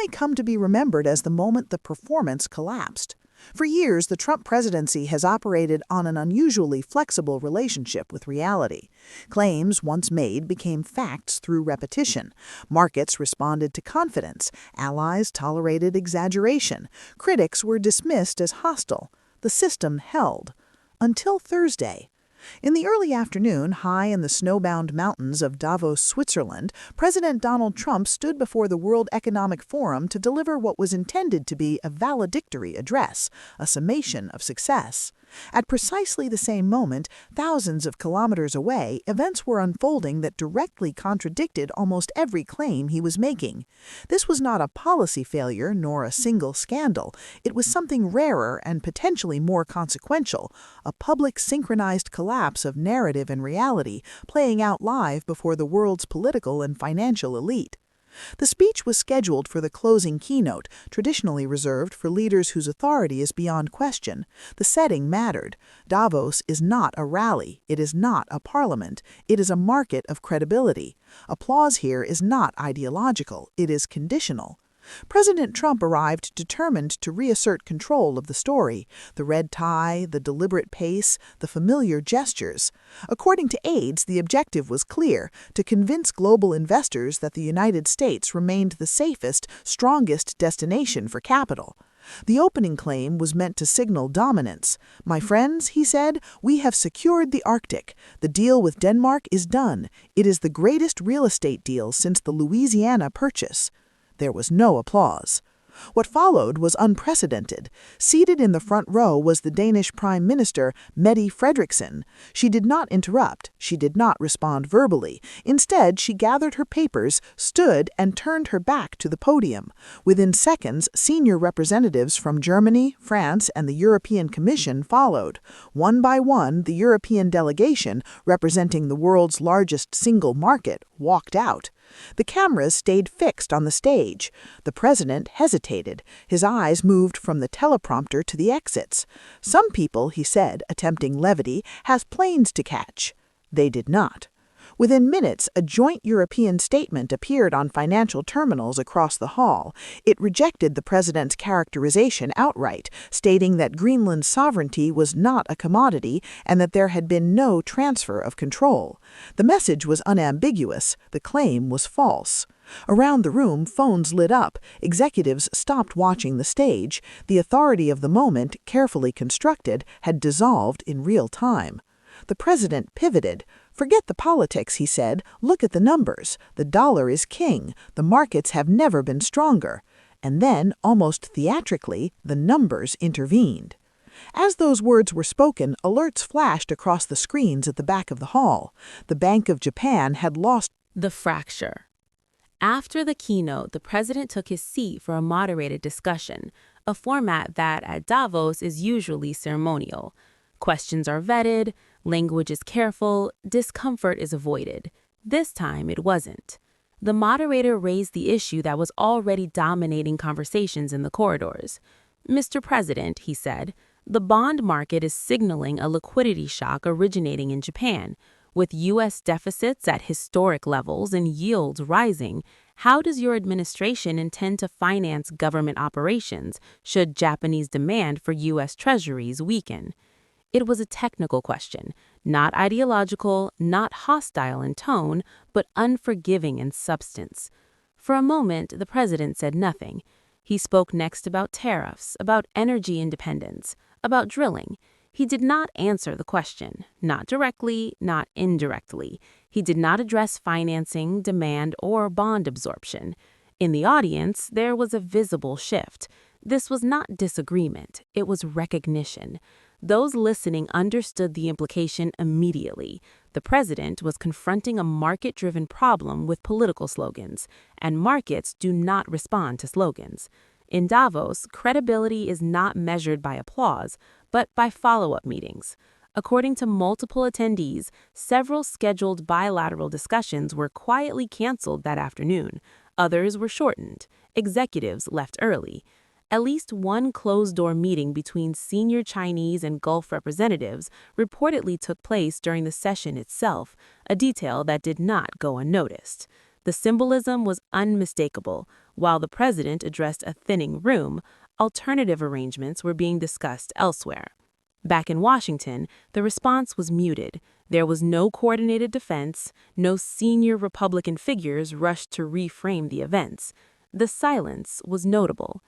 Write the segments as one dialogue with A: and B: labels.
A: may come to be remembered as the moment the performance collapsed. For years, the Trump presidency has operated on an unusually flexible relationship with reality. Claims once made became facts through repetition. Markets responded to confidence. Allies tolerated exaggeration. Critics were dismissed as hostile. The system held. Until Thursday. In the early afternoon, high in the snowbound mountains of Davos, Switzerland, President Donald Trump stood before the World Economic Forum to deliver what was intended to be a valedictory address, a summation of success. At precisely the same moment, thousands of kilometers away, events were unfolding that directly contradicted almost every claim he was making. This was not a policy failure nor a single scandal. It was something rarer and potentially more consequential, a public synchronized collapse of narrative and reality playing out live before the world's political and financial elite. The speech was scheduled for the closing keynote, traditionally reserved for leaders whose authority is beyond question. The setting mattered. Davos is not a rally. It is not a parliament. It is a market of credibility. Applause here is not ideological. It is conditional. President Trump arrived determined to reassert control of the story, the red tie, the deliberate pace, the familiar gestures. According to aides, the objective was clear: to convince global investors that the United States remained the safest, strongest destination for capital. The opening claim was meant to signal dominance. "My friends," he said, "we have secured the Arctic. The deal with Denmark is done. It is the greatest real estate deal since the Louisiana Purchase." There was no applause. What followed was unprecedented. Seated in the front row was the Danish Prime Minister, Mette Frederiksen. She did not interrupt. She did not respond verbally. Instead, she gathered her papers, stood, and turned her back to the podium. Within seconds, senior representatives from Germany, France, and the European Commission followed. One by one, the European delegation, representing the world's largest single market, walked out. The cameras stayed fixed on the stage. The president hesitated. His eyes moved from the teleprompter to the exits. "Some people," he said, attempting levity, "has planes to catch." They did not. Within minutes, a joint European statement appeared on financial terminals across the hall. It rejected the president's characterization outright, stating that Greenland's sovereignty was not a commodity and that there had been no transfer of control. The message was unambiguous. The claim was false. Around the room, phones lit up. Executives stopped watching the stage. The authority of the moment, carefully constructed, had dissolved in real time. The president pivoted. "Forget the politics," he said. "Look at the numbers. The dollar is king. The markets have never been stronger." And then, almost theatrically, the numbers intervened. As those words were spoken, alerts flashed across the screens at the back of the hall. The Bank of Japan had lost
B: the fracture. After the keynote, the president took his seat for a moderated discussion, a format that at Davos is usually ceremonial. Questions are vetted, language is careful, discomfort is avoided. This time it wasn't. The moderator raised the issue that was already dominating conversations in the corridors. "Mr. President," he said, "the bond market is signaling a liquidity shock originating in Japan. With U.S. deficits at historic levels and yields rising, how does your administration intend to finance government operations should Japanese demand for U.S. treasuries weaken?" It was a technical question, not ideological, not hostile in tone, but unforgiving in substance. For a moment, the president said nothing. He spoke next about tariffs, about energy independence, about drilling. He did not answer the question, not directly, not indirectly. He did not address financing, demand, or bond absorption. In the audience, there was a visible shift. This was not disagreement, it was recognition. Those listening understood the implication immediately. The president was confronting a market-driven problem with political slogans, and markets do not respond to slogans. In Davos, credibility is not measured by applause, but by follow-up meetings. According to multiple attendees, several scheduled bilateral discussions were quietly canceled that afternoon. Others were shortened. Executives left early. At least one closed-door meeting between senior Chinese and Gulf representatives reportedly took place during the session itself, a detail that did not go unnoticed. The symbolism was unmistakable. While the president addressed a thinning room, alternative arrangements were being discussed elsewhere. Back in Washington, the response was muted. There was no coordinated defense, no senior Republican figures rushed to reframe the events. The silence was notable.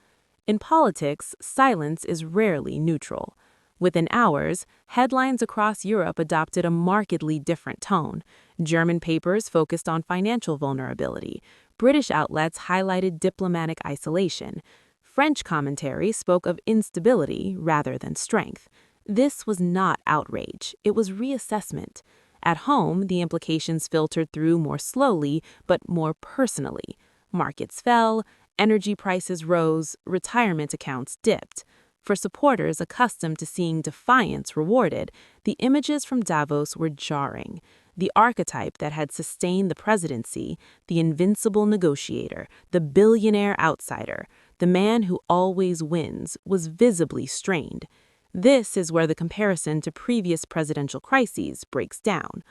B: In politics, silence is rarely neutral. Within hours, headlines across Europe adopted a markedly different tone. German papers focused on financial vulnerability. British outlets highlighted diplomatic isolation. French commentary spoke of instability rather than strength. This was not outrage, it was reassessment. At home, the implications filtered through more slowly, but more personally. Markets fell, energy prices rose, retirement accounts dipped. For supporters accustomed to seeing defiance rewarded, the images from Davos were jarring. The archetype that had sustained the presidency, the invincible negotiator, the billionaire outsider, the man who always wins, was visibly strained. This is where the comparison to previous presidential crises breaks down.